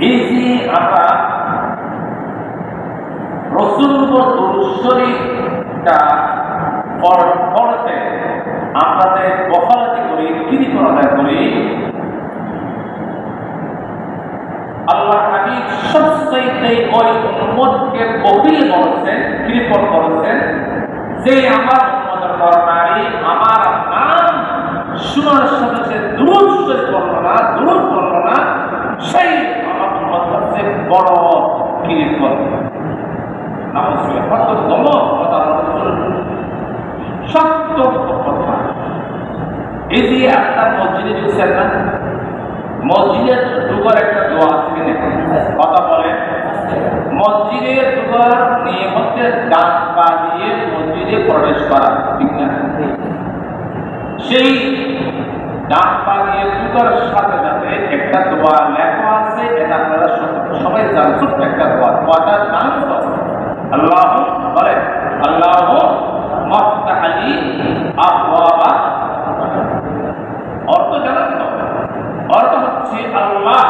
এই যে আমরা রাসূলুর দুরূদ শরীফটা পড়তে আমাদের বখালাতি করি, কৃতজ্ঞতা করি, আল্লাহ হাবিব সবচেয়ে ওই উম্মতকে বহিল বলেছেন, কৃপণ করেছেন যে আমার উম্মতের নারী আমার নাম শোনার সাথে সাথে দুরূদ শরীফ পড়ল না, দুরূদ পড়ল না, সেই আমার উম্মত হচ্ছে বড় কৃপণ। নামাজে কত দমক কথা, সত্য কথা। এই যে আপনার মসজিদে ঢুকছেন না, মসজিদে ঢুকার একটা দোয়া আছে কিনা কথা বলেন। মসজিদে ঢুকার নিয়ম হচ্ছে ডান পা দিয়ে মসজিদে প্রবেশ করা, ঠিক না? সেই ডান পা দিয়ে ঢুকার সাথে সাথে একটা দোয়া লেখা আছে, এটা আপনারা সবাই জানেন, ছোট্ট একটা দোয়া। দোয়াটার নাম আল্লাহ বলেন, আল্লাহ মাফতাহ লি আবওয়াবা। অর্থ জানেন তো? অর্থ হচ্ছে আল্লাহ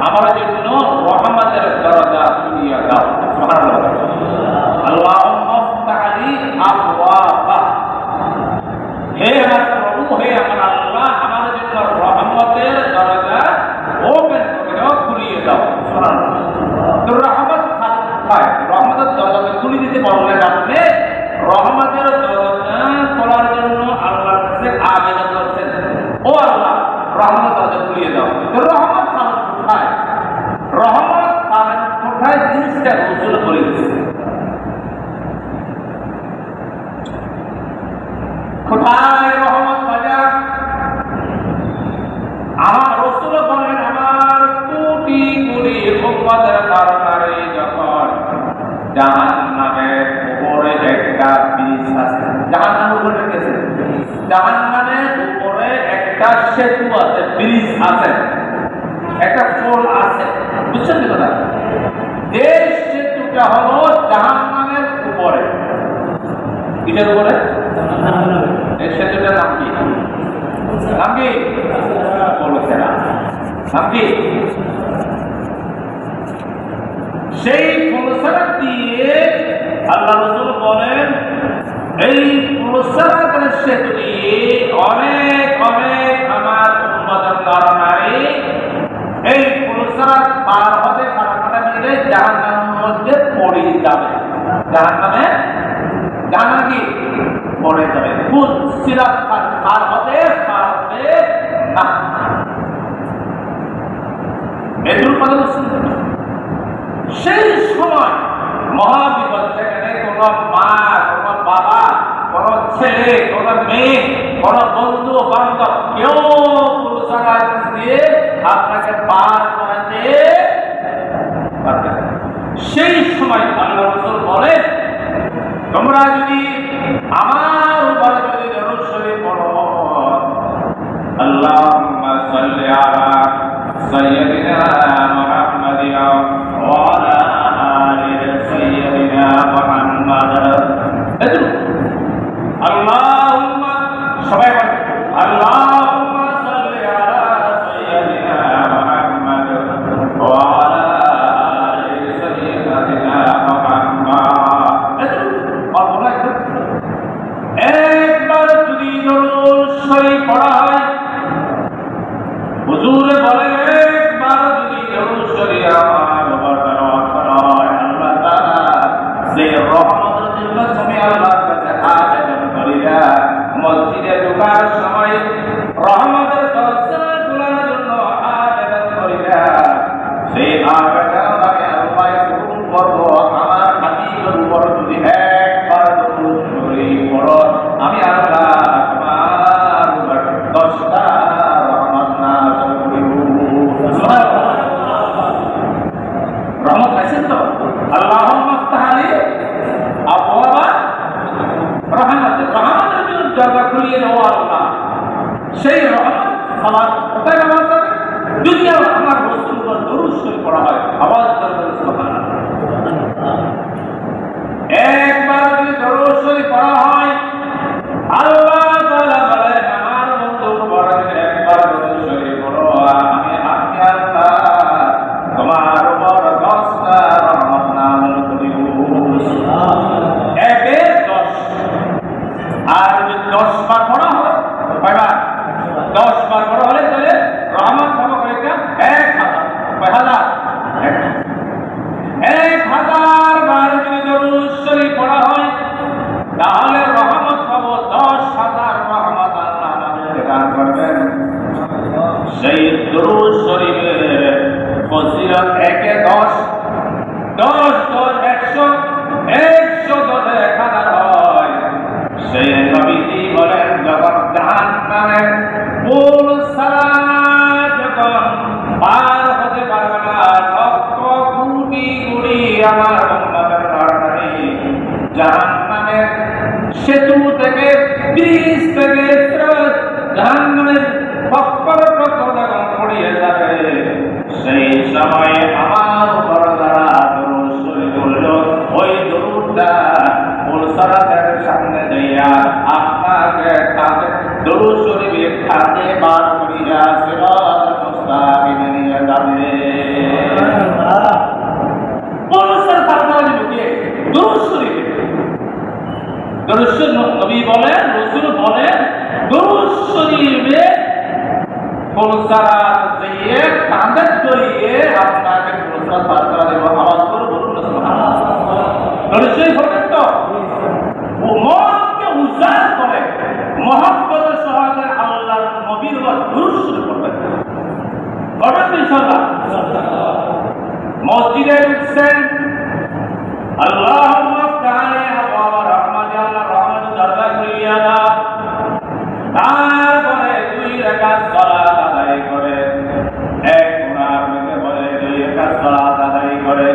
আমার জন্য রহমতের দরজা খুলিয়ে দাও। সুবহানাল্লাহ। আল্লাহ মাফতাহ লি আবওয়াবা, হে আমার প্রভু, হে আমার আল্লাহ, আমার জন্য রহমতের দরজা ওপেন করে দাও, খুলিয়ে দাও। সুবহানাল্লাহ। তো রহমত হয়, রহমতের দরজা খুলে দিতে বললেন আপনি, রহমতের দরজা খোলার জন্য আল্লাহর কাছে আবেদন করছেন, ও আল্লাহ রহমত দরজা খুলিয়ে দাও। তো রহমত কোথায়? রহমত কোথায় জিনিসটা রাসূল বলে দিয়েছে। কোথায় রহমত বাজার? আমার রাসূল বলেন, আমার কোটি কোটি উম্মতের কারণে যখন জাহান্নামের উপরে একটা ব্রিজ আছে, জাহান্নামের উপরে গেছে, জাহান্নামের উপরে একটা সেতু আছে, ব্রিজ আছে, একটা পোল আছে, বুঝছেন কি কথা? এই সেতুটা হলো জাহান্নামের উপরে। কিসের উপরে? এই সেতুটার নাম কি? নাম কি? বলেছে না, নাম কি? সেই পুরস্কার দিয়ে আল্লাহ রাসূল বলেন, এই পুরস্কার সেতু দিয়ে অনেক অনেক আমার উম্মতের কারণে এই পুরস্কার পার হতে কারণটা মিলে জাহান্নামের মধ্যে পড়ে যাবে। জাহান্নামে জাহান্নাম কি পড়ে যাবে, ফুল সিরাত পার হতে না। এদুল কথা বলছেন। সেই সময় মহাবিপদ, সেখানে কোনো মা, কোনো বাবা, কোনো ছেলে, কোনো মেয়ে, কোনো বন্ধু বান্ধব কেউ পুরস্কার দিয়ে আপনাকে পার করাতে পারবে না। সেই সময় আল্লাহ রাসূল বলেন, তোমরা যদি আমার উপরে যদি দরুদ শরীফ পড়ো, আল্লাহুম্মা সাল্লি আলা সাইয়্যিদিনা মুহাম্মাদিন ওয়া আলা আলি সাইয়্যিদিনা মুহাম্মাদ। আল্লাহুম্মা, সবাই বলেন, আল্লাহুম্মা সাল্লি আলা সাইয়্যিদিনা মুহাম্মাদ ওয়া আলা আলি সাইয়্যিদিনা মুহাম্মাদ। একবার যদি দরুদ শরীফ পড়া হয়, হুজুর বলেন, একবার যদি দরুদ শরীফ আমার উপর করা হয়, আল্লাহ তাআলা যে রহমতের জন্য তুমি আল্লাহর কাছে আবেদন করিলা, মসজিদে ঢোকার সময় রহমতের দরজা খোলার জন্য আবেদন করিলা, সেই আবেদন আমি আল্লাহ কবুল করব। আমার হাবিবের উপর যদি একবার দরুদ শরীফ পড়ো, আমি আল্লাহ তোমার উপর 10টা রহমত নাযিল করিব। সুবহানাল্লাহ। রহমত পাইছেন তো? আল্লাহুম্মা আফতাহ লি আবওয়াবা রাহমাতিক, রহমতের দরজা খুলিয়ে দাও আল্লাহ। সেই রহমত আমার কোথায় নামাজ হবে? যদি আমার রাসূল উপর দরুদ শরীফ পড়া হয়, আওয়াজ করে সুবহানাল্লাহ। একবার যদি দরুদ শরীফ পড়া হয়, আল্লাহ তাআলা বলেন, আমার বন্ধু বড় একবার দরুদ শরীফ পড়ো, আমি আল্লাহ তোমার 10 বার বড় হলে তাহলে রহমত পাবো কয়টা? 1000। কয় হাজার? 1000 বার যদি দরুদ শরীফ পড়া হয় তাহলে রহমত পাবো 10,000 রহমত আল্লাহ আমাদের দান করবেন। সেই দরুদ শরীফের ফজিলত 1 এ 10, 10 10 100, 100 10 1000 হয়। সেই নবীজি বলেন যখন জাহান্নামের পুল সালাত যখন পার হতে পারবে না, লক্ষ কোটি কোটি আমার উম্মতের নরনারী জাহান্নামের সেতু থেকে, ব্রিজ থেকে জাহান্নামের পক্কর পক্কর যখন পড়িয়ে যাবে, সেই সময় আমার উপর যারা দরুদ শরীফ পড়ল ওই দরুদটা পুলসারাতের সামনে দিয়া আপনাকে তাদের দরুদ শরীফের খাতে বার করিয়া সিরাত মুস্তাকিমে নিয়ে যাবে। পুলসার তারপরে ঢুকে দরুদ শরীফ, দরুদ শরীফ নবী বলেন, রাসূল বলেন দরুদ শরীফে পুলসারাত দিয়ে কাঁধে জড়িয়ে আপনাকে পুলসার পার করা দেব। আওয়াজ করে বলুন সুবহানাল্লাহ। দরুদ শরীফ পড়েন তো মনকে উজাড় করে মহব্বতের সহায়তা আল্লাহর নবীর উপর দরুদ শরীফ পড়বেন। পড়বেন ইনশাআল্লাহ। মসজিদে ঢুকছেন, আল্লাহুম্মা তাআলা আবওয়াব রাহমাতি, আল্লাহ রহমত দরজা খুলিয়া দাও। তারপরে 2 রাকাত সালাত আদায় করে, এক গুনার মধ্যে বলে 2 রাকাত সালাত আদায় করে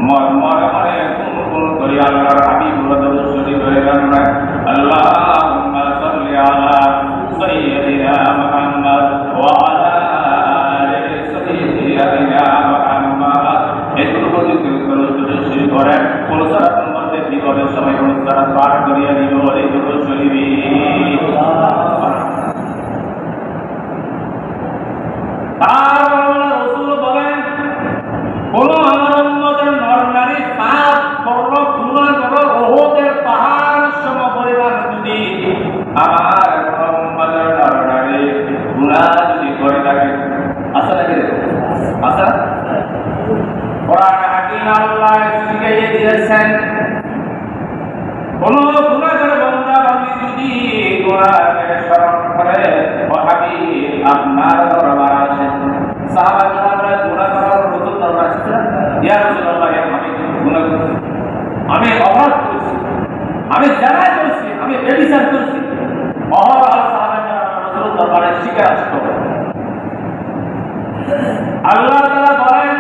মনে মনে গুনগুন করি আল্লাহর হাবিব দরুদ শরীফ পড়েন। আল্লাহুম্মা সাল্লি আলা সাইয়্যিদিনা মুহাম্মদ ওয়া আলা আলি সাইয়্যিদিনা মুহাম্মদ। এগুলো বলি দরুদ শরীফ পড়েন। পুলসারাতের মধ্যে বিপদের সময় পুলসারাত পাঠ করিয়া দিল এই দরুদ শরীফ। তারপর রাসূল বলেন কোন আমার উম্মতের নরনারী পাপ করলো, গুনাহ করলো, উহুদের পাহাড় সম পরিমাণ যদি আমার উম্মতের নরনারী গুনাহ যদি করে থাকে, আশা লাগে আশা কোরআন হাকিম আল্লাহ শিখিয়ে দিয়েছেন কোন গুনাহগার বান্দা বান্দী যদি গুনাহকে স্মরণ করে ও হাবিব আপনার দরবার আসে। সাহাবারা গুনাহ করার রাসূল দরবার আসছে, ইয়া রাসূলুল্লাহ আমি গুনাহ করেছি, আমি অপরাধ করেছি, আমি জানা করেছি, আমি বেবিচার করেছি। অহরহ সাহাবারা রাসূল দরবারে স্বীকার আসতো। আল্লাহ তাআলা বলেন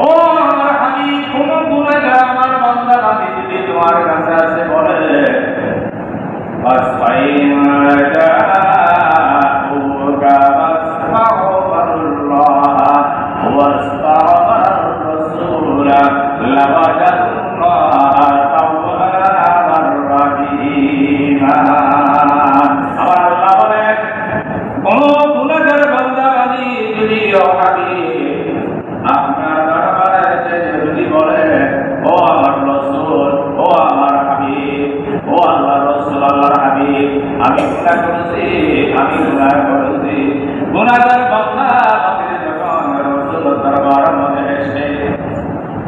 ও আমার হাবিব কোন গুনাহগার আমার বান্দা বান্দী যদি তোমার কাছে আসে বলে ফাসফাইন জাআউকা ফাসফাউল্লাহ ওয়াসতাগফির রাসূল লাওয়াজাল্লাহ তাওয়াবার রাহিম। আমার আল্লাহ বলেন কোন গুনাহগার বান্দা বান্দী যদি ও হাবিব আপনার দরবারে এসে যদি বলে ও আমার রাসূল, ও আমার হাবিব, ও আল্লাহর রাসূল, আল্লাহর হাবিব আমি গুনাহ করেছি, আমি গুনাহ করেছি। গুনাহগার বান্দা বান্দী যখন রাসূলের দরবারের মধ্যে এসে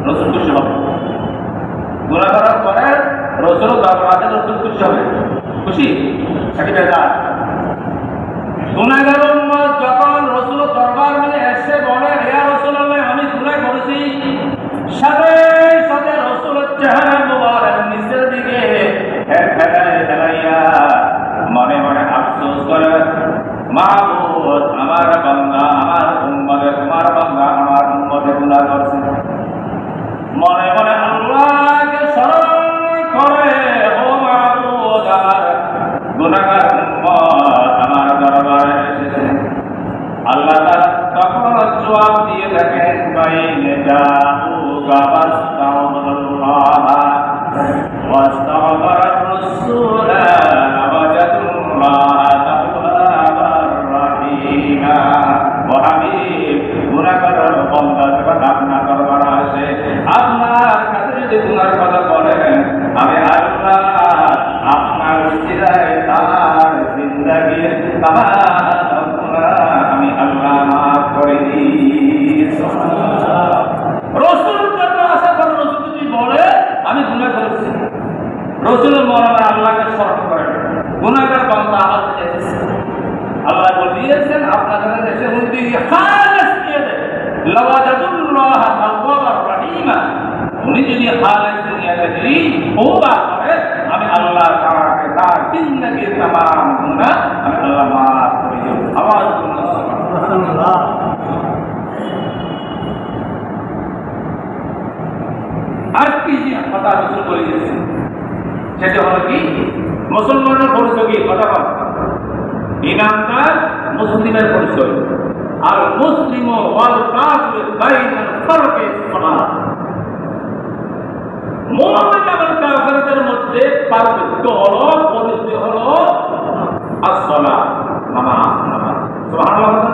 রাসূল খুশি হবে, গুনাহ করার পরে রাসূলের দরবারে রাসূল খুশি হবে, খুশি নাকি বেজার? গুনাহগার উম্মত যখন রাসূলের দরবারে মধ্যে এসে বলে ইয়া রাসূলুল্লাহ আমি গুনাহ করেছি, সাথে সাথে রাসূলের চেহারা মুবারক নিচের দিকে ফেলাইয়া মনে মনে আফসোস করে মাহবুব আমার বান্দা আমার উম্মতে তোমার বান্দা আমার উম্মতে গুনাহ করছে। মনে মনে আল্লাহকে স্মরণ করে ও মাহবুব আমার গুনাহগার উম্মত আমার দরবারে এসেছে। আল্লাহ তাআলা তখন জবাব দিয়ে দেখেন বাইনে জাউকা ফাস্তাগফিরুল্লাহ ওয়াস্তাগফির রাসূল ওয়াজাদুল্লাহ তাওয়াবার রাহিম। ও হাবিব গুনাহগার বান্দা যখন আপনার দরবারে আসে আপনার কাছে যদি গুনাহর কথা বলেন আমি আল্লাহ আপনার উসিলায় তার জিন্দেগীর আমি আল্লাহ মাফ করে দিই। রাসূল কাছে আসার পর রাসূল যদি বলে আমি গুনাহ করেছি, রাসূলের মরণে আল্লাহকে স্মরণ করেন, গুনাহগার বান্দা আমার কাছে আল্লাহ বলিয়েছেন আপনাদের দেশে যদি খালেস নিয়ে দেয় লাওয়াজাদুল্লাহ তাওয়াবার রহিমা, উনি যদি খালেস নিয়ে দেয় তওবা করে আমি আল্লাহ তাআলাকে তার জিন্দেগির तमाम গুনাহ আমি আল্লাহ মাফ করে দেব। আওয়াজ করুন সুবহানাল্লাহ। আর কি যে কথা রাসূল বলেছেন সেটা হলো কি মুসলমানের পরিচয় কি কথা বল, ইমানদার মুসলিমের পরিচয়, আর মুসলিম ওয়াল কাফির বাইনাল ফারকে সালাত, মুমিন এবং কাফিরদের মধ্যে পার্থক্য হলো পরিচয় হলো as-সালাত, নামাজ। সুবহানাল্লাহ।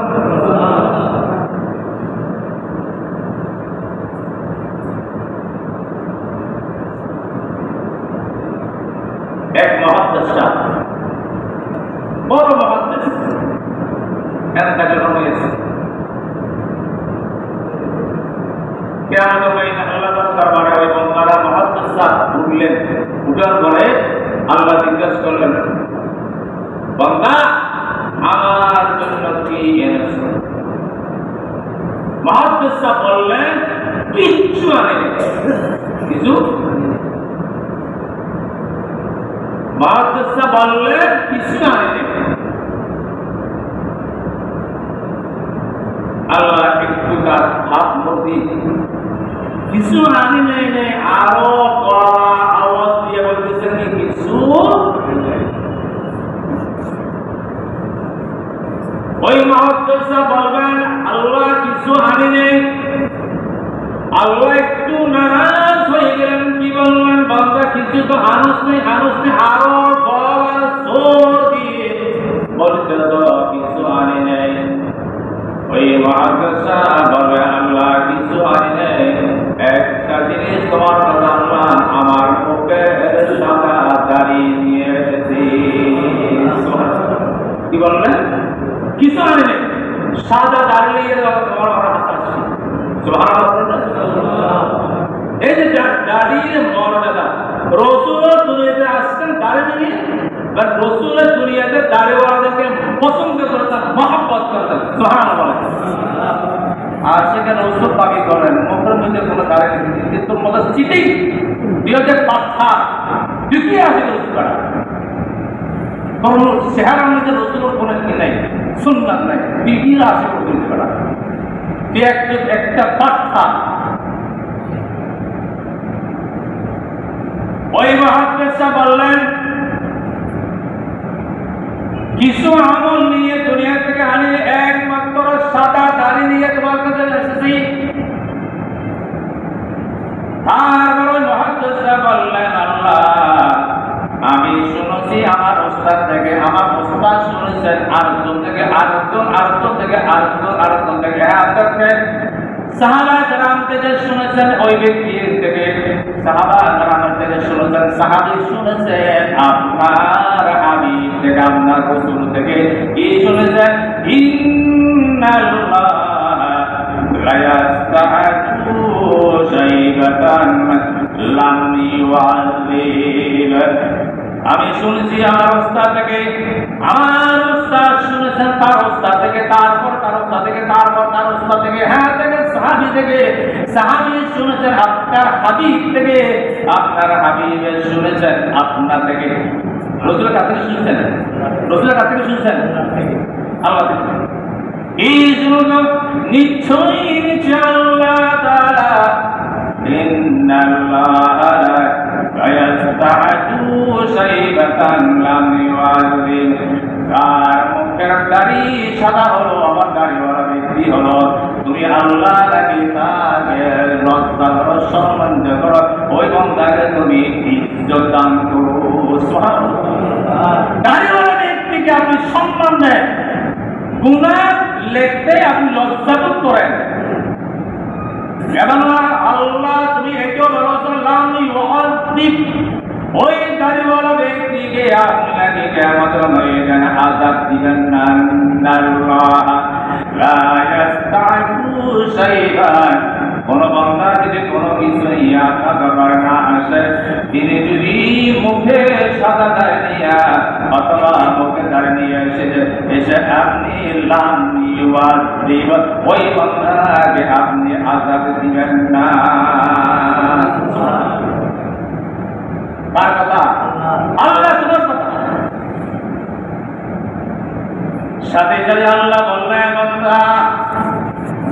এক মুহাদ্দিস বড় মুহাদ্দিস এতটাকে রয়েছে কেমন বাইনা আল্লাহ দরবারে ওই বান্দারা মুহাদ্দিস উঠলেন, উঠার পরে আল্লাহ জিজ্ঞাসা করলেন বান্দা আমার জন্য কি এনেছো? মুহাদ্দিস বললেন কিচ্ছু আনেনি। কিছু মুহাদ্দিস বললেন কিছু আনেনি। আল্লাহ একটু তার হাত মধ্যে কিছু আনি নেই, আরো আওয়াজ দিয়ে বলতেছেন কিছু। ওই মুহাদ্দিস বলবেন আল্লাহ কিছু আনি নেই। আল্লাহ একটু নারাজ হয়ে গেলেন, কি বললেন বান্দা কিছু তো আনুস নেই, আরো গলা জোর দিয়ে বলতে কিছু আনি নেই। ওই মুহাদ্দিস বলে আল্লাহ কিছু আনি নেই, একটা জিনিস তোমার কাছে আনলাম, আমার মুখের সাদা দাড়ি নিয়ে এসেছি। কি বললেন? কিছু আনি নেই, সাদা দাড়ি নিয়ে তোমার হাতে আসছে। এই যে দাড়ির মর্যাদা, রাসূল দুনিয়াতে আসছেন দাড়ি নিয়ে, আর রাসূলের দুনিয়াতে দাড়িওয়ালাদেরকে পছন্দ করতেন, মহব্বত করতেন। সুবহানাল্লাহ। আর সেখানে রাসূল দাবি করেন মুখের মধ্যে কোনো দাড়ি নেই, কিন্তু মধ্যে চিঠি বিয়েতে পাথর দ্বিতীয় আছে রাসূল কোনো চেহারার মধ্যে রাসূলের কোনো কি নাই, সুন্নাত নাই, বিবির আছে রাসূল করা একটা পাথর। ওই মুহাদ্দিস বললেন কিছু আমল নিয়ে দুনিয়া থেকে আনি, একমাত্র সাদা দাড়ি নিয়ে তোমার কাছে এসেছি। তারপর মুহাদ্দিস বললেন আল্লাহ আমি শুনেছি আমার ওস্তাদ থেকে, আমার ওস্তাদ শুনেছেন আরেকজন থেকে, আরেকজন থেকে, আরেকজন থেকে, সাহাবা কেরাম থেকে শুনেছেন ওই ব্যক্তির থেকে, সাহাবা কেরাম থেকে শুনেছেন, সাহাবী শুনেছেন আপনার হাবিব থেকে, আপনার রাসূল থেকে। কি শুনেছেন? ইন্নাল্লাহ লা ইয়াস্তা'জু শাইবাতান লাম ইউআযিল। আমি শুনেছি আমার ওস্তাদ থেকে, আমার ওস্তাদ শুনেছেন তার ওস্তাদ থেকে, তারপর তার ওস্তাদ থেকে, তারপর তার ওস্তাদ থেকে, হ্যাঁ থেকে সাহাবী থেকে, সাহাবী শুনেছেন আপনার হাবিব থেকে, আপনার হাবিব শুনেছেন আপনার থেকে। রাসূলের কাছ থেকে শুনছেন, রাসূলের কাছ থেকে শুনছেন আল্লাহ থেকে। এই জন্য নিশ্চয়ই আল্লাহ তাআলা ইন্নাল্লাহা লা ইয়াস্তা'জু শাইবাতান লাম ইউআযিল। আর মুখের দাড়ি সাদা হলো, আমার দাড়িওয়ালা ব্যক্তি হলো, তুমি আল্লাহ নাকি তাকে লজ্জা করো, সম্মান করো, ওই বান্দাকে তুমি ইজ্জত দান করো। সুবহানাল্লাহ। দাড়িওয়ালা ব্যক্তিকে আপনি সম্মান দেন, গুনাহ লিখতে আপনি লজ্জা বোধ করেন। এবং আল্লাহ তুমি এটাও বলেছেন লাম ইউআযিব, ওই দাড়িওয়ালা ব্যক্তিকে আপনি নাকি কিয়ামতের ময়দানে আযাব দিবেন না। আল্লাহ লা ইস্তাইবু শাইআন, কোন বান্দা যদি কোনো কিছু ইয়াদ করে না আসে, তিনি যদি মুখে সাদা দাড়ি নিয়ে অথবা মুখে দাড়ি নিয়ে এসে আপনি লাম ইউআযিব, ওই বান্দাকে আপনি আযাব দিবেন না। কার কথা? আল্লাহ তোমার কথা। সাথে সাথে আল্লাহ বললেন, বান্দা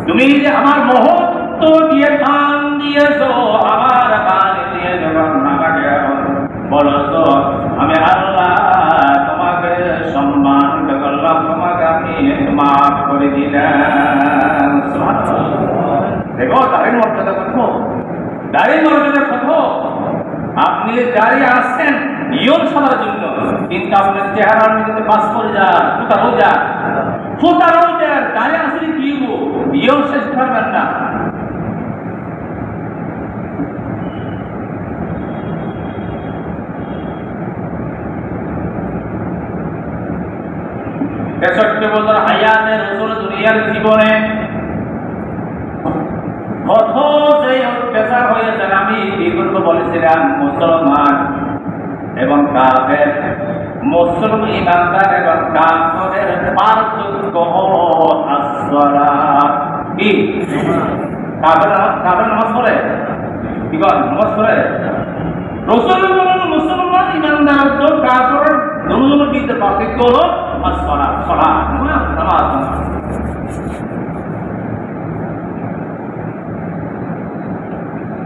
তুমি যে আমার মহত্ব দিয়ে কান দিয়েছো, আমার কান দিয়ে যখন আমাকে বলছো, আমি আল্লাহ তোমাকে সম্মান করলাম, তোমাকে আমি মাফ করে দিলাম। দেখো দাড়ির মর্যাদা কত, দাড়ির মর্যাদা কত। আপনি দাঁড়িয়ে আসছেন ইয়ন সালার জন্য, কিন্তু আপনার চেহারার মধ্যে পাস করে যান, ফুটারও যান, দাঁড়িয়ে আসলে কি ইয়ন শেষ করবেন না। তেষট্টি বছর হায়াতে রাসূল দুনিয়ার জীবনে কত যে অত্যাচার হয়েছেন। আমি এই গল্প বলেছিলাম, মুসলমান এবং কাফের, মুসলমান ইমানদার এবং কাফেরের পার্থক্য হলো আসসালাত। কি কাফের নামাজ পড়ে? কি কর নামাজ পড়ে? রাসূল বলেন মুসলমান ইমানদার তো কাফের দুজনের ভিতরে পার্থক্য হলো আসসালাত, সালাত, নামাজ।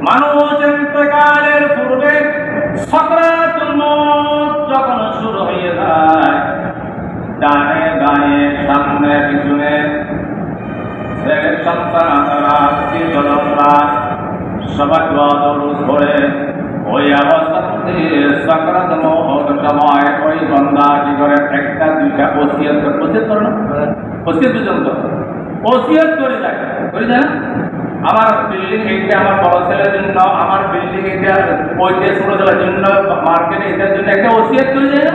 মানুষ ইন্তেকালের পূর্বে সাকরাতুল মউত যখন শুরু হয়ে যায়, ডানে বাঁয়ে সামনে পিছনে ছেলে সন্তানরা সবাই দরুদ পড়ে ওই অবস্থাতে সাকরাতুল মউত সময় ওই বান্দা কি করে একটা দুইটা ওসিয়ত করে না, ওসিয়ত পর্যন্ত ওসিয়ত করে যায় না। আমার বিল্ডিং এইটা আমার বড় ছেলের জন্য, আমার বিল্ডিং এটা ওইটা ছোট ছেলের জন্য, মার্কেটে এটার জন্য একটা ওসিয়ত করে যায় না।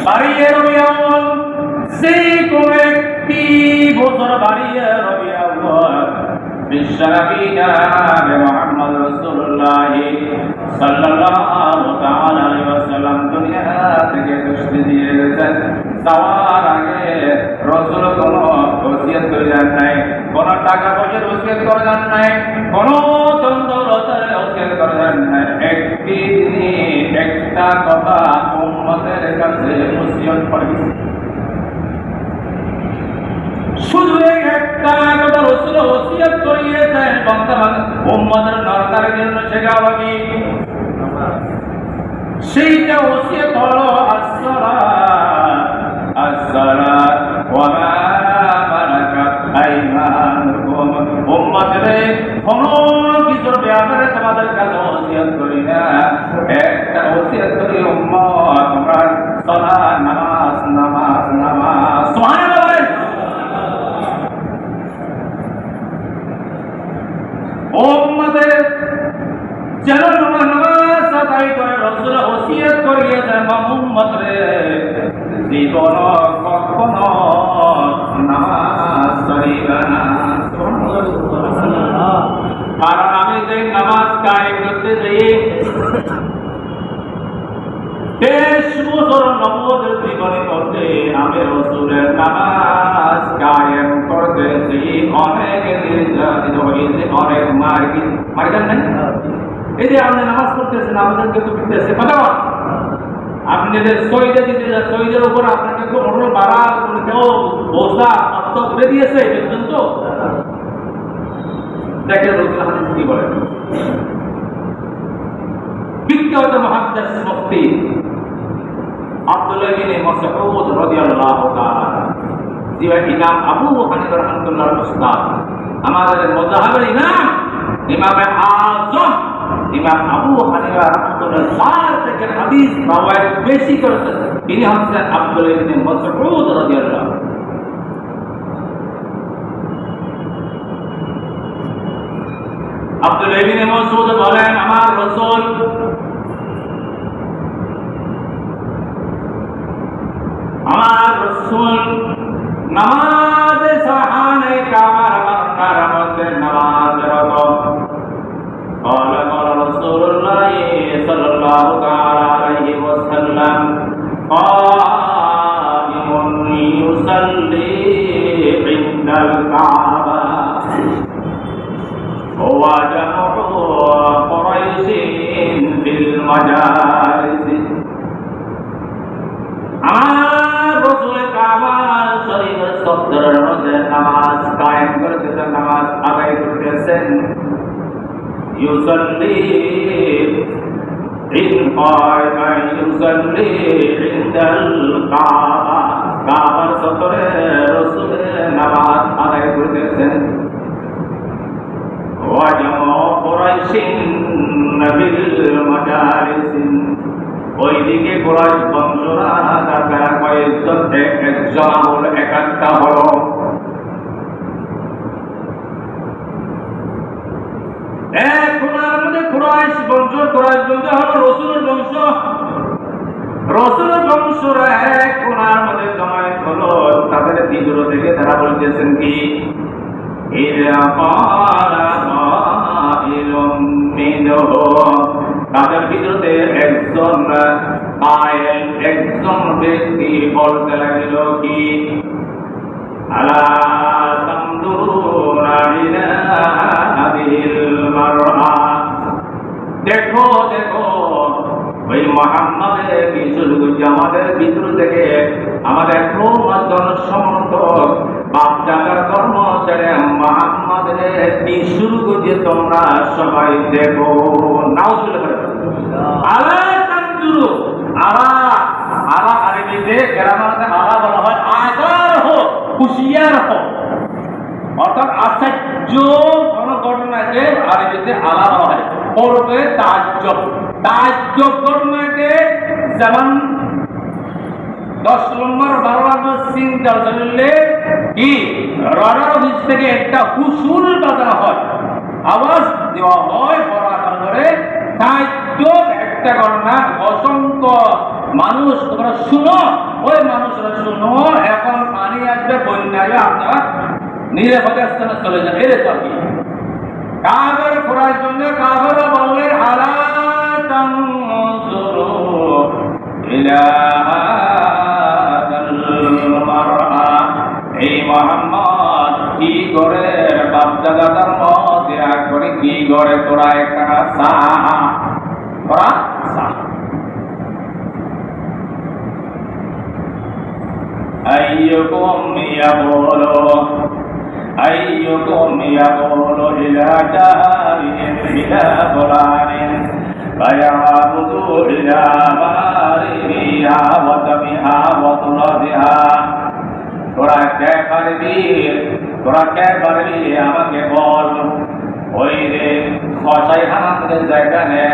বাড়িয়ে রবিউল সেই কোন একটি বছর বাড়িয়ে রবিউল বিশ্বনবী জনাবে মুহাম্মদ রাসূলুল্লাহ সাল্লাল্লাহু তাআলা আলাইহি ওয়াসাল্লাম দুনিয়া থেকে দুনিয়া দিয়ে গেছেন। যাওয়ার আগে রাসূল কোনো ওসিয়ত করে যান নাই, কোনো টাকা পয়সার ওসিয়ত করে যান নাই, কোনো দৌলতের ওসিয়ত করে যান নাই। একটি একটা কথা উম্মতের কাছে ওসিয়ত করে গেছেন, শুধু একটা কথা রাসূল ওসিয়ত করিয়েছেন, বর্তমান উম্মতের দরকারের জন্য সেটা হলো কি? সেইটা ওসিয়ত হলো আসসালাত, আসসালাত ওয়া মা মালাকাত আইমানুকুম। উম্মতরে কোনো কিছুর ব্যাপারে তোমাদের কাছে ওসিয়ত করি না, একটা ওসিয়ত করি উম্মত তোমরা সালাত, নামাজ নামাজ নামাজ। সুবহানাল্লাহ। উম্মতের যেন নামাজ আদায় করে রাসূল ওসিয়ত করিয়েছেন, উম্মতরে জীবন কখনো নামাজ ছাড়িবে না। কারণ আমি যে নামাজ কায়েম করতে যাই 23 বছর নবুয়তের জীবনে করতে আমি রাসূলের নামাজ কায়েম করতেছি, অনেক নির্যাতিত হয়েছে, অনেক মারকেন নাই। এই যে আপনি নামাজ পড়তেছেন, আমাদেরকে তো দিতেছে কথা, আপনি যে শহীদে দিতে শহীদের উপর আপনাকে তো অন্য বাড়া কেউ বোঝা অর্থ করে দিয়েছে পর্যন্ত। দেখেন রাসূল হাদিস কি বলেন, বিখ্যাত মুহাদ্দিস মুফতি আব্দুল্লাহ ইবনে মাসউদ রাদিয়াল্লাহু তাআলা, যিনি ইমাম আবু হানিফা রাহমাতুল্লাহর উস্তাদ, আমাদের মাযহাবের ইমাম, ইমামে আযম ইমাম আবু হানিফা রাহমাতুল্লাহ থেকে হাদিস রাওয়ায়াত বেশি করেছেন। তিনি হচ্ছেন আব্দুল্লাহ ইবনে মাসউদ রাদিয়াল্লাহু। আব্দুল্লাহ ইবনে মাসউদ বলেন আমার রাসূল নামাজে সাহানে কামার মার মধ্যে নামাজ রত قال قال رسول الله صلى الله عليه وسلم قائم يصلي عند الكعبة وجمع قريش في المجالس আমার রাসূল কাবা শরীফের সদরের মধ্যে নামাজ কায়েম করতেছেন, নামাজ আদায় করতেছেন। ইউসাল্লি ইন কায়মা ইউসাল্লি ইনদাল কাবা, কাবার সদরে রাসূল নামাজ আদায় করতেছেন। ওয়া জামা কুরাইশিন বিল মাজালিস, ওইদিকে কুরাইশ বংশরা তারা কয়েকজন একজন হল একাত্তা হল। এক কোণার মধ্যে কুরাইশ বংশ হল রাসূলের বংশ, রাসূলের বংশরা এক কোণার মধ্যে জমায়েত হলো। তাদের বিদ্রোহ থেকে তারা বলতেছেন কি ইলা ক্বালা কাইলুম মিনহুম, তাদের ভিতরে একজন ব্যক্তি বলতে লাগিল কি আলা তামদুরুনা ইলা হাদিল মারআ, দেখো দেখো ওই মুহাম্মাদের কিছু লোক আমাদের ভিতর থেকে আমাদের জনসমর্থক বাপদাদার কর্মচারী মুহাম্মাদের কি শুরু করছে তোমরা সবাই দেখো। নাউজুবিল্লাহ। আলা তামদুরু, আলা আলা আরবিতে গ্রামারে আলা বলা হয় আগার হো, হুঁশিয়ার হো, অর্থাৎ আশ্চর্য কোন ঘটনাকে আরবিতে আলা বলা হয়। পূর্বে তাজ্জব, তাজ্জব ঘটনাকে যেমন 10 নম্বর 12 নম্বর সিন চললে কি রাডার অফিস থেকে একটা হুসুল বাজানো হয়, আওয়াজ দেওয়া হয় বড় আকার করে। তাজ্জব একটা ঘটনা, অসংখ্য মানুষ তোমরা শুনো, ওই মানুষরা শুনো, এখন পানি আসবে, বন্যায় আপনারা নিরাপদে স্থানে চলে যান। এরকম কি কাবার ঘোরার জন্য কাবারা বললেন আলা তানজুরু ইলা হাদাল মারআ, এই মুহাম্মদ কি করে বাপদাদার মধ্যে আগ করে কি করে তোরা একটা সাহা তোরা সাহা আইয়ুকুম ইয়াবুলু ইলা জারিন ইলা ফুলানিন ফায়াবুদু ইলা মারিহা ওয়া তামিহা ওয়া তুরাদিহা, তোরা কে পারবি আমাকে বল। ওই রে কসাই হানাতের জায়গানে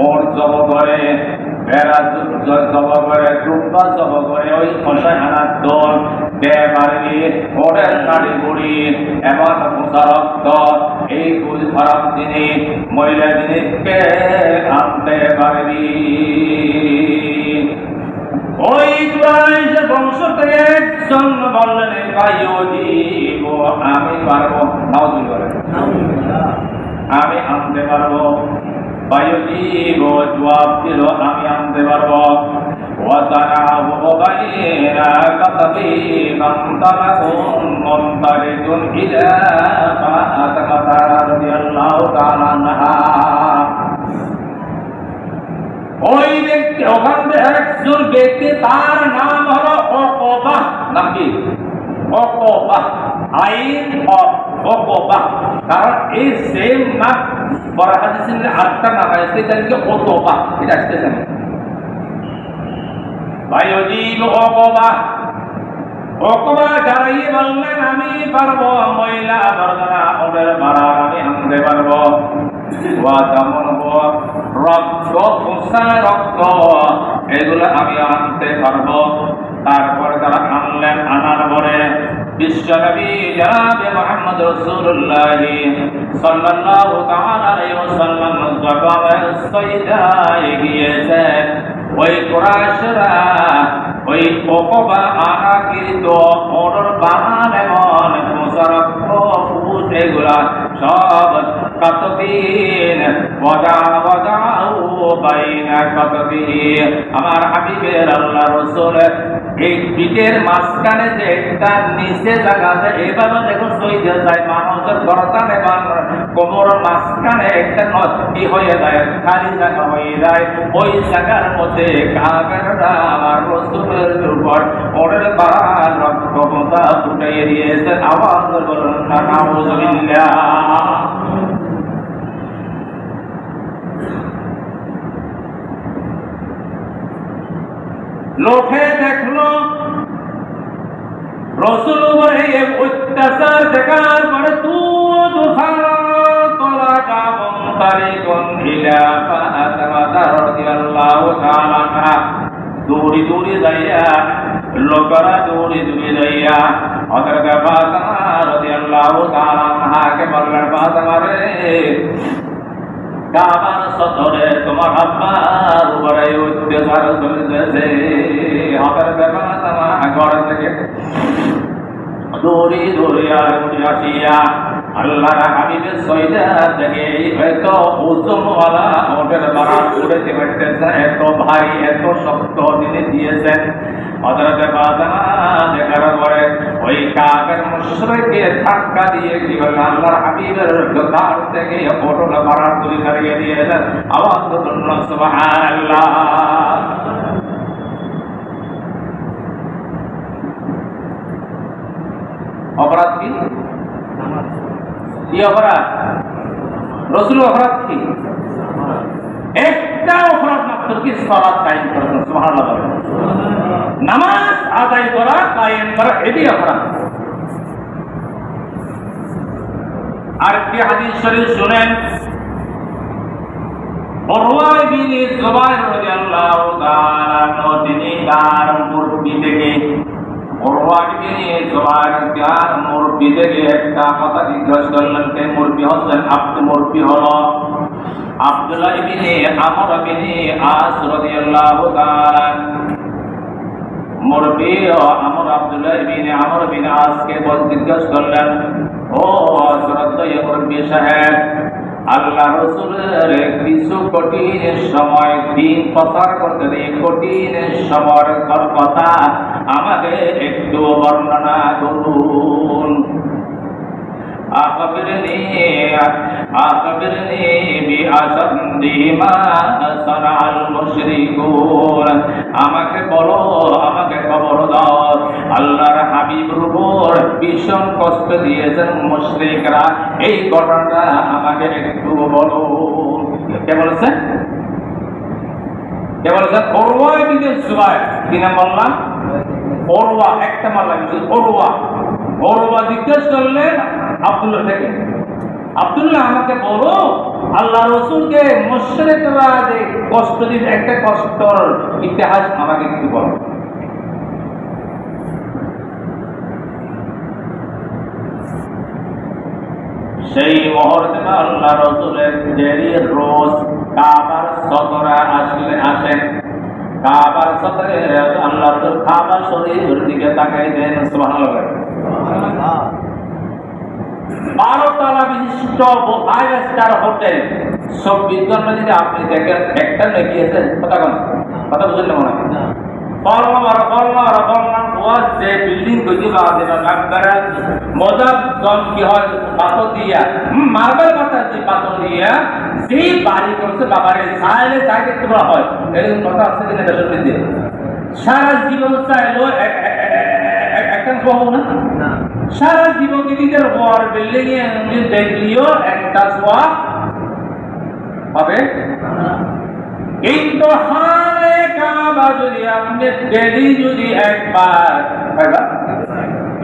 ওর জব করে, বেড়া জব করে, টুম্বা জব করে, ওই কসাই হানার দল কে পারবি ওদের নাড়ি বুড়ি এবং মোটা রক্ত এই কুল খারাপ জিনিস মহিলা জিনিসকে আনতে পারবি। ওই কুরাইশ বংশ থেকে একজন বললেন বায়ুজীব, আমি পারবো, আমি আনতে পারবো। বায়ুজীব জবাব দিল আমি আনতে পারবো। وَصَنَعَهُ بَيْنَ كَتَبِينَ طَلَقٌ مُنْطَلِقٌ إِلَى فاطمة رضي الله تعالى عنها, ওই ব্যক্তি ওখান থেকে একজন ব্যক্তি তার নাম হলো ওকবা, নাম কি ওকবা, আইন ওকবা, কারণ এই সেম নাম বড় হাদিসে আটটা নাম আছে, তাদেরকে ওকবা এটা আসতে জানে। বায়ুজীব ওকবা দাঁড়িয়ে বললেন আমি পারবো, মহিলা বর্ণনা ওদের মারা আমি আনতে পারবো। রক্ত খোসা রক্ত এগুলো আমি আনতে পারবো। তারপরে তারা আনলেন, আনার পরে বিশ্বনবী জনাবে মুহাম্মদ রাসূলুল্লাহ সাল্লাল্লাহু তাআলা আলাইহি ওয়াসাল্লাম যখন সয়দায় গিয়েছেন, ওই কুরাইশরা ওই ওকবা আনাকৃত ওর বানান এমন মুশারফ ফুট এগুলা সব কতদিন ওয়াদাউ বাইনা কতদিন আমার হাবিবের আল্লাহ রাসূল এই পিঠের মাঝখানে যে একটা নিচে জায়গা আছে, এইভাবে দেখুন সইতে যায় মানুষের গর্দান এবং কোমর মাঝখানে একটা নদী হয়ে যায়, খালি জায়গা হয়ে যায়। ওই জায়গার মধ্যে কাফেররা আমার রাসূলের উপর ওরের বাড়ার রক্ত মোতা ফুটাইয়ে দিয়েছে। আওয়াজ বলুন না নাউযুবিল্লাহ। লোকে দেখলো রাসূল উপরে অত্যাচার দেখার পরে দৌড়ি দৌড়ি যাইয়া লোকেরা দৌড়ি দৌড়ি যাইয়া হযরত ফাতিমা রাদিয়াল্লাহু তাআলা আনহাকে বললেন, ফাতিমা রে, কাবার সতরে তোমার আব্বার উপরে অত্যাচার চলতেছে। হযরত ফাতিমা ঘর থেকে দৌড়ি দৌড়ি আসিয়া আল্লাহর হাবিবের সয়দা থেকে এত ওজনওয়ালা ওদের বাড়া উড়েতে পারতেছে, এত ভারী এত শক্ত তিনি দিয়েছেন। হযরত ফাতিমা দেখার পরে ওই কাফের মুশরিককে ধাক্কা দিয়ে কি বললেন, আল্লাহর হাবিবের ঘর থেকে ওটল বাড়া তুলে দাঁড়িয়ে দিয়েছেন। আওয়াজ করুন সুবহানাল্লাহ। অপরাধ কি? কি অপরাধ? রাসূল অপরাধ কি? একটা অপরাধ মাত্র কি? সালাত কায়েম করা। সুবহানাল্লাহ। নামাজ আদায় করা, কায়েম করা, এটি অপরাধ। আর কি হাদিস শরীফ শুনেন, উরওয়া ইবনে যুবাইর রাদিয়াল্লাহু তাআলা তিনি তার মুরব্বি থেকে মুরব্বি থেকে একটা কথা জিজ্ঞাসা করলেন, কে মুরব্বি হচ্ছেন? মুরব্বি হলো আব্দুল্লাহ ইবনে আমর ইবনে আস রাদিয়াল্লাহু তাআলা। মুরব্বি আমর আব্দুল্লাহ ইবনে আমর ইবনে আসকে জিজ্ঞাসা করলেন, ও শ্রদ্ধেয় মুরব্বি সাহেব, আল্লাহ রাসূলের কিছু কঠিন সময় দিন প্রচার করতে দিয়ে কঠিন সময়ের কথা আমাকে একটু বর্ণনা করুন। আখবিরনি বিআশাদি মা সানাল মুশরিকুন। আমাকে বলো, আমাকে খবর দাও, আল্লাহর হাবিবের উপর ভীষণ কষ্ট দিয়েছেন মুশরিকরা, এই ঘটনাটা আমাকে একটু বলো। কে বলেছেন? কে বলেছেন? উরওয়া ইবনে যুবাইর। কি নাম বললাম? উরওয়া। একটা মারলাম উরওয়া। উরওয়া জিজ্ঞেস করলেন আব্দুল্লাহ থেকে, আব্দুল্লাহ আমাকে বলো, আল্লাহ রাসূলকে মুশরিকরা যে কষ্ট দিন, একটা কষ্টর ইতিহাস আমাকে একটু বলো। সেই মুহূর্তে আল্লাহ রাসূলের যেদিন রোজ কাবার সদরে আসেন, কাবার সদরে আল্লাহ রাসূল কাবা শরীফের দিকে তাকাই দেন। সুবহানাল্লাহ। 12 তলা বিশিষ্ট 5 স্টার হোটেল, 24 ঘন্টা যদি আপনি দেখেন, একটা দেখিয়েছেন কথা বুঝলেন মনে হয় যে বিল্ডিং তৈরি করা যাবে একবারে মজার জল কি হয়, পাথর দিয়া মার্বেল কথা, যে পাথর দিয়া সেই বাড়ি করছে বাবারে চাইলে চাই দেখতে বলা হয়, এরকম কথা আছে কিনা দেশের মধ্যে? সারা জীবন চাইলো একটা পাবো না, সারা জীবন নিজের ঘর বিল্ডিং এ দেখলিও একটা সোয়া হবে। কিন্তু হারে কাবা যদি আপনি ডেলি যদি একবার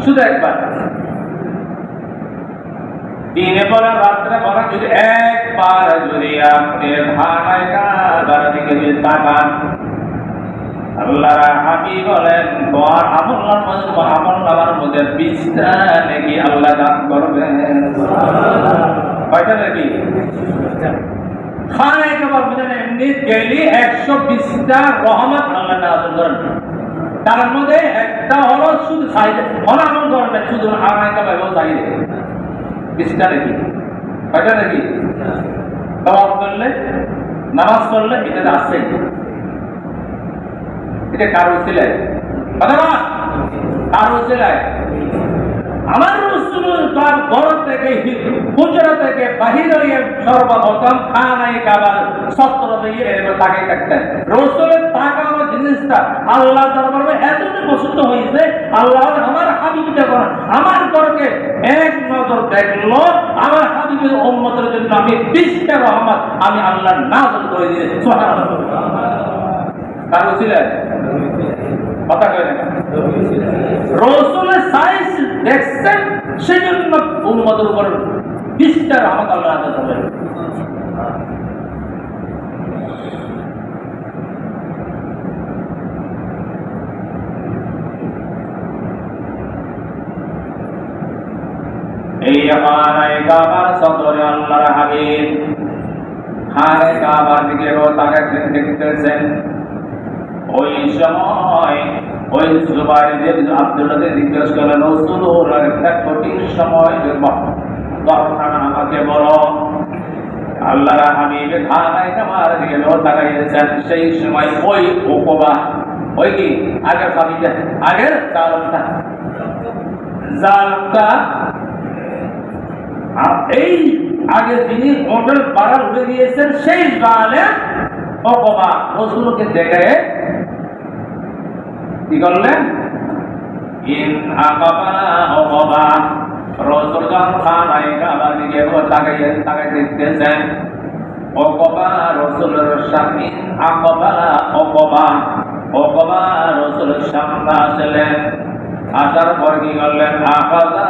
শুধু একবার দিনে পরে রাত্রে পরে যদি একবার যদি আপনি হারায় কাবার দিকে যদি তাকান, আল্লাহ হাবিব বলেন তোমার আমল মধ্যে 20টা নেকি আল্লাহ দান করবেন। কয়টা নেকি? খানায় কাবার মধ্যে এমনি গেলি 120টা রহমত আল্লাহ নাযিল করেন। তার মধ্যে একটা হলো শুধু সাইদে অনামন করবে, শুধু খানায় কাবার সাইদে 20টা নেকি। কয়টা নেকি? তাওয়াফ করলে, নামাজ পড়লে, এটা আছে। এটা কার উসিলায়? কথা না, কার উসিলায়? আমার রাসূল তার ঘর থেকে হুজরা থেকে বাহির হয়ে সর্বপ্রথম খানায় কাবার সত্র দিয়ে তাকে কাটতেন। রাসূলের তাকানো জিনিসটা আল্লাহ দরবারে এতটা পছন্দ হয়েছে, আল্লাহ আমার হাবিব যখন আমার ঘরকে এক নজর দেখলো, আমার হাবিবের উম্মতের জন্য আমি 20টা রহমত আমি আল্লাহ নাযিল করে দিয়েছি। সুবহানাল্লাহ। কার উসিলায়? কথা কয় না, রাসূলের সাইজ দেখছেন সেজন্য উম্মতের উপর 20টা রহমত আল্লাহ নাযিল করেন। এই খানায়ে কাবার সদরে আল্লাহর হাবিব খানায়ে কাবার দিকে তাকাচ্ছেন, দেখতেছেন। ওই সময় ওই জুবাইর আব্দুল্লাহ জিজ্ঞেস করলেন, রাসূল একটা কঠিন সময় ঘটনা আমাকে বলো। আল্লাহর হাবিব খানায়ে কাবার দিকে তাকাইছেন। সেই সময় ওই উকবা, ওই কি আগের হাবিব, আগের জালটা এই আগে যিনি ওটার বাড়া উঠে দিয়েছেন সেই জালেম উকবা রাসূলকে দেখে কি করলেন? ইন আকাবানা উকবা, রাসূল খানায়ে কাবার দিকে তাকাই দেখতেছেন। উকবা রাসূলের সামনে, আকাবালা উকবা রাসূলের সামনে আসলেন। আসার পর কি করলেন? আকাযা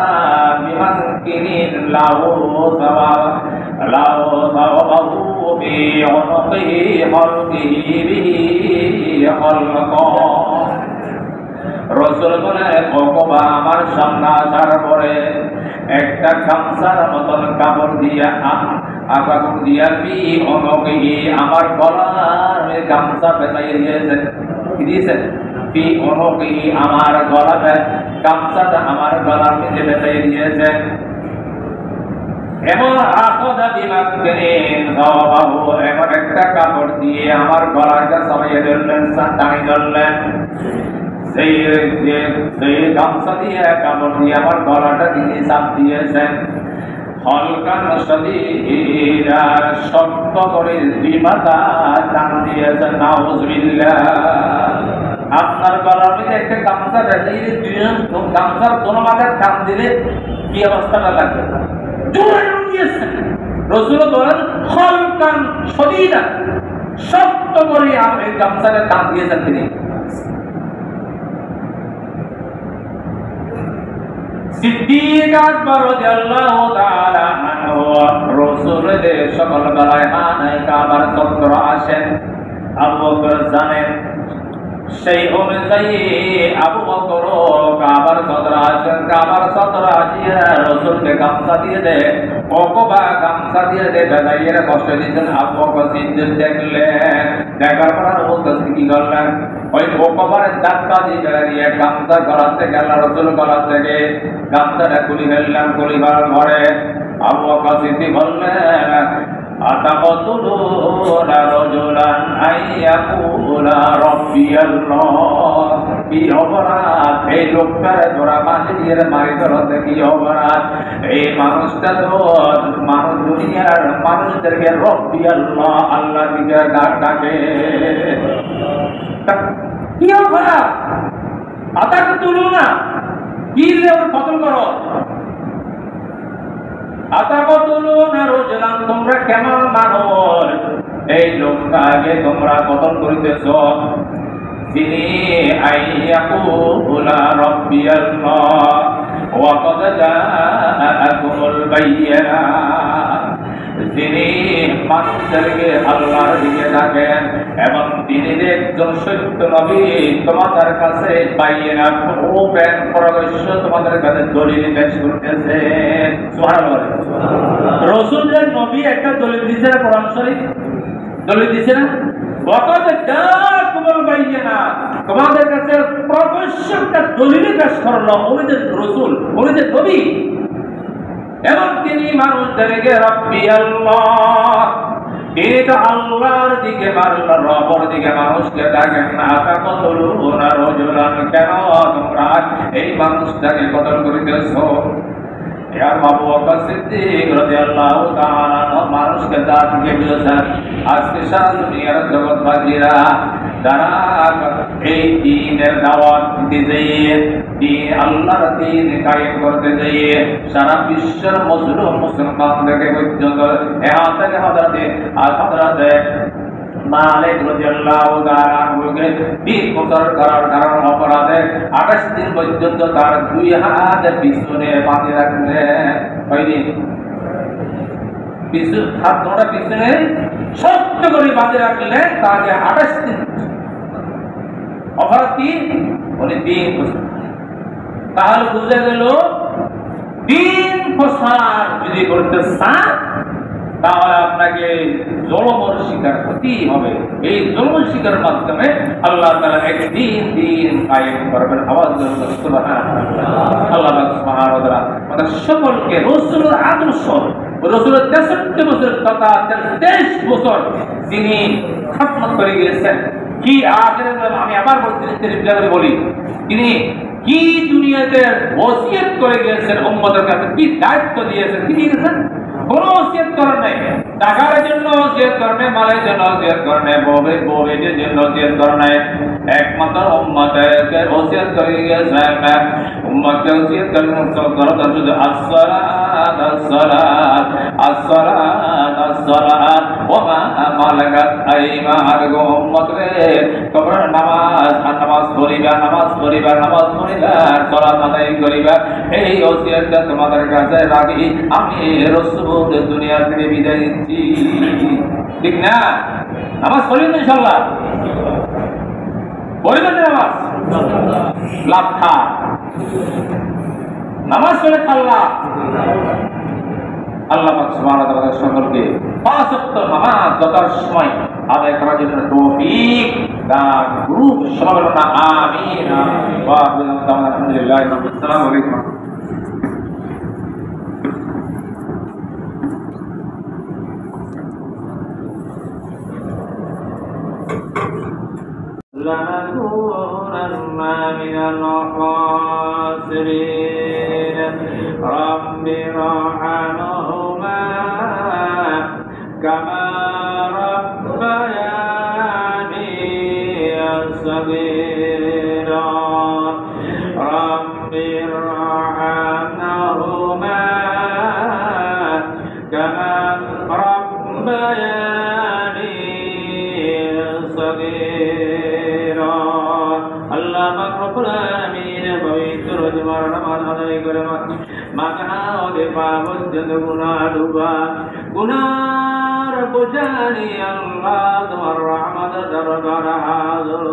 বিমান কিনিন লাহু সাওয়াবাহু বি উনকিহি হলকিহি বিহি হলকা। রাসূল বলেন, উকবা আমার সামনে আসার পরে একটা গামছার মতন কাপড় দিয়া কাপড় দিয়া বি উনকিহি আমার গলার গামছা পেঁচাই দিয়েছেন। কি দিয়েছেন? আমার গলাতে গামছাটা আমার গলার মধ্যে পেঁচাই দিয়েছেন। এমন এমন একটা কাপড় দিয়ে আমার গলাটা সবাইয়ে ধরলেন, টানি ধরলেন। সেই গামছা দিয়ে কাপড় দিয়ে আমার গলাটা তিনি চাপ দিয়েছেন। হলকান সদীরা শক্ত করে বিমাতা টান দিয়েছেন। নাউযুবিল্লাহ। আপনার গলার মধ্যে একটা গামছা বেঁধে গামছার দোনো মাথায় টান দিলে কি অবস্থাটা লাগবে? রাসূল বলেন, হলকান সদীরা শক্ত করে এই গামছাটা টান দিয়েছেন তিনি। সিদ্দিক আকবর রাদিয়াল্লাহু তাআলা আনহু রাসূলের সকল বেলায় খানায়ে কাবার চত্বর আসেন। আবু বকর জানেন, সেই অনুযায়ী আবু বকর কাবার চত্বর আসেন। কাবার চত্বর আসিয়া রাসূলকে গামছা দিয়ে দেয়, উকবা গামছা দিয়ে দেয়, বেলাইয়ের কষ্ট দিতেন। আবু বকর সিদ্দিক দেখলেন, দেখার পর রাসূল কি করলেন? ওই উকবার ধাক্কা দিয়ে গামছা গলা থেকে রাসূল গলা থেকে গামছাটা খুলে ফেললেন। খুলে ফেলার পরে আবু বকর সিদ্দিক বললেন, আতাকাতুলুনা রাজুলান আইয়াকুলা রাব্বিয়াল্লাহ। কি অপরাধ এই লোকটারে তোরা মাঝে দিয়ে মারি ধরতে? কি অপরাধ? এই মানুষটা তো মানুষ, দুনিয়ার মানুষদেরকে রাব্বিয়াল্লাহ আল্লাহ দিকে ডাকে। কি অপরাধ? আতাকাতুলুনা কি রে কতল করো? তোমরা কেমন মানুষ? এই লোকটাকে তোমরা কতল করিতেছ। তিনি আইয়াকুলা রাব্বিয়াল্লাহ ওয়া ক্বাদ জাআকুমুল বায়্যিনাত। তিনি মানুষদেরকে আল্লাহর দিকে ডাকেন এবং তিনি একজন সত্য নবী, তোমাদের কাছে বাইনা ওপেন পরামর্শ তোমাদের কাছে দলিল পেশ করতেছেন। সুবহানাল্লাহ। রাসূলের নবী একটা দলিল দিয়েছে না, কোরআন শরীফ দলিল দিয়েছে না, তোমাদের কাছে প্রকাশ্যটা দলিল পেশ করলো উনিদের রাসূল, উনিদের নবী, এবং তিনি মানুষদেরকে রব্বি আল্লাহ, তিনি তো আল্লাহর দিকে আল্লাহর রবের দিকে মানুষকে ডাকেন না। তাকতুলুনা রাজুলান, কেন তোমরা এই মানুষটাকে কতল করিতেছো? আবু বকর সিদ্দিক রাদিয়াল্লাহু তাআলা মানুষকে ডাকতে বলেছেন। আজকে সারা দুনিয়ার জগৎবাসীরা যারা এই দ্বীনের দাওয়াত দিতে গিয়ে দ্বীন আল্লাহর দ্বীন কায়েম করতে গিয়ে সারা বিশ্বের মজলুম মুসলমানদেরকে পর্যন্ত হযরতে মালিক রাদিয়াল্লাহু তাআলা আনহুকে 20 বছর করার কারণ অপরাধে 28 দিন পর্যন্ত তার 2 হাত পিছনে বাঁধে রাখলেন। কয়দিন? পিছনে শক্ত করে বাঁধে রাখলেন, তাকে 28 দিন। অপরাধ কি? উনি 3 বছর। তাহলে বুঝে গেল 3 বছর যদি করতে চান তাহলে আপনাকে জলমর শিকার করতেই হবে। এই জলমর শিকারের মাধ্যমে আল্লাহ তাআলা একদিন দিন কায়েম করবেন। আওয়াজ করে সুবহানাল্লাহ। আল্লাহ সুবহানাহু ওয়া তাআলা আমাদের সকলকে রাসূলের আদর্শ, রাসূলের 63 বছর তথা 23 বছর যিনি খাতমত করে গিয়েছেন, কি আখিরাত, আমি আবার বলি, তিনি কি দুনিয়াতে ওসিয়ত করে গিয়েছেন, উম্মতের কাছে কি দায়িত্ব দিয়েছেন, কি দিয়েছেন? কোনো ওসিয়ত করেন নাই। টাকার জন্য ওসিয়ত করেন নাই, মালের জন্য ওসিয়ত করেন নাই, বউয়ের জন্য ওসিয়ত করেন নাই। একমাত্র উম্মতকে ওসিয়ত করে গিয়েছেন, উম্মতকে ওসিয়ত করেন শুধু আসসালাত আসসালাত আসসালাত আসসালাত ওয়া মা মালাকাত আইমানুকুম। উম্মতরে তোমরা নামাজ পড়িবা, নামাজ পড়িবা, নামাজ পড়িবা, সালাত আদায় করিবা। এই ওসিয়তটা তোমাদের কাছে রাখি আমি রাসূল দুনিয়া থেকে বিদায় নিচ্ছি। ঠিক না? নামাজ পড়বেন ইনশাআল্লাহ, পড়বেন নামাজ, লাভ খা নামাজ পড়ে খাল্লা। আল্লাহ পাক সুবহানাহু ওয়া তাআলা সকলকে 5 ওয়াক্ত নামাজ যথাসময় আদায় করার জন্য তৌফিক দান করুন। সবাই বলুন আমিন। ওয়া আলহামদুলিল্লাহ। আসসালামু আলাইকুম। لنكونن من الخاسرين رب ارحمهما كما ربياني صغيرا رب ارحمهما كما ربياني صغيرا আল্লাহ পাক রব্বুল আলামিন পবিত্র জুমার নামাজ আদায় করে মাথা হতে পা পর্যন্ত গুনাহ ডুবা গুনার বোঝানি আল্লাহ তোমার রহমতের দরবারে হাজির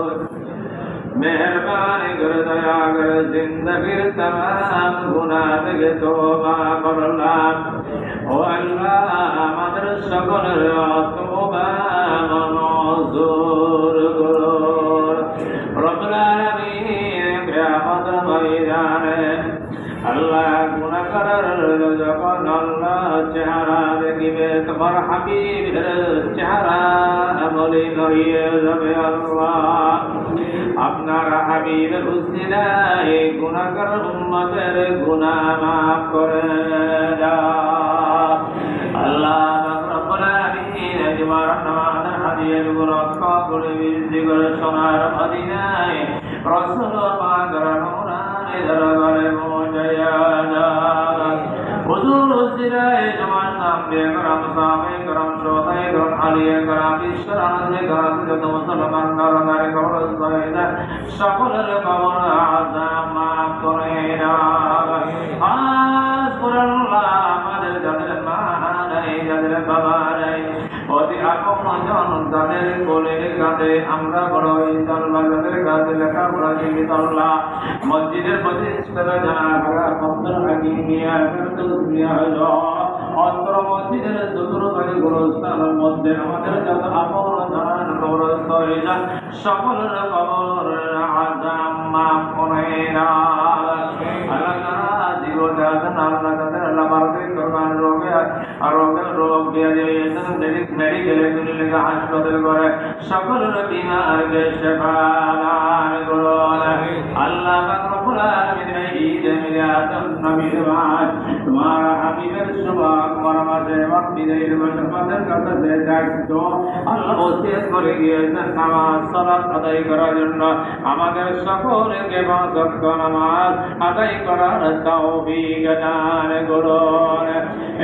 মেহরবানি করে দয়া করে জিন্দেগির तमाम গুনাহ থেকে তওবা করলাম। ও আল্লাহ আমাদের সকলের তওবা মঞ্জুর করুন। রব্বুল আলামিন কিয়ামতের ময়দানে আল্লাহ গুনাহগারের যখন আল্লাহ চেহারা দেখিবে তোমার হাবিবের চেহারা মলিন হয়ে যাবে। আল্লাহ আপনার হাবিবের উসিলায় গুনাহগার উম্মতের গুনাহ মাফ করে দাও। আল্লাহ রব্বুল আলামিন জুমার নামাজ হাদিয়াগুলো রক্ষা করে বৃদ্ধি করে সোনার মদিনায় রাসূল পাক রহমানে দরবারে পৌঁছায়া দাও। হুজুর উসিলায় জুমার সামনে করম সামনে করম শ্রোতায় করম আলিয়া করম ঈশ্বর আনন্দে করম যত মুসলমান নরনারী কবর সহিতা সকলের কবর আযাব মাফ করে দাও। আজ আল্লাহ আমাদের যাদের মা নাই, যাদের বাবা আমরা বড় হয়েছি আল্লাহ, যাদের কাছে লেখাপড়া শিখেছি আল্লাহ, মসজিদের প্রতিষ্ঠাতা জানা থাকা মন্দির হাকিমিয়া দুনিয়া হল অন্তর মসজিদের চতুর্থী গুরুস্থানের মধ্যে আমাদের যত আপন জানান কবরস্থ হয়ে যান, সকলের কবর আযাব মাফ করে দাও আল্লাহ। যারা জীবনে আছেন আল্লাহ, তাদের আল্লাহ মারফিক করবেন, রোগ দিয়ে দিয়েছেন মেডিকেলে ক্লিনিকে হাসপাতাল করে সকলের বিমারকে শেফা দান করুন আল্লাহ। রব্বুল আলামিন ঈদ মিলাদুন নবীর মাস তোমার হাবিবের শুভ আকবার মাসে বিদায়ের মাসে আমাদের কাছে দায়িত্ব আল্লাহ ওসিয়ত করে গিয়েছেন নামাজ সালাত আদায় করার জন্য। আমাদের সকলকে পাঁচ ওয়াক্ত নামাজ আদায় করার তৌফিক দান করুন।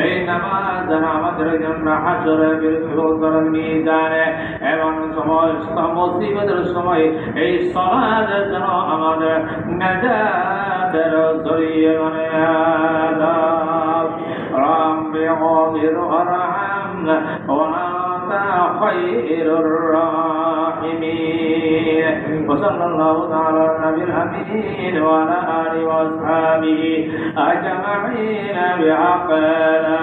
এই নামাজ যেন আমাদের জন্য হাসরের বিরুদ্ধে মিজানে এবং সমস্ত মুসিবতের সময় এই সালাত যেন আমাদের নাজাতের জরিয়া বানিয়ে দাও। রাব্বি গফির ওয়ারহামনা ওয়া আনতা খায়রুর রাহিমিন। ওয়াসাল্লাল্লাহু তাআলা আলা নবিল আমিন ওয়া আলা আলিহি ওয়া আসহাবিহি আজমাইন বিআফানা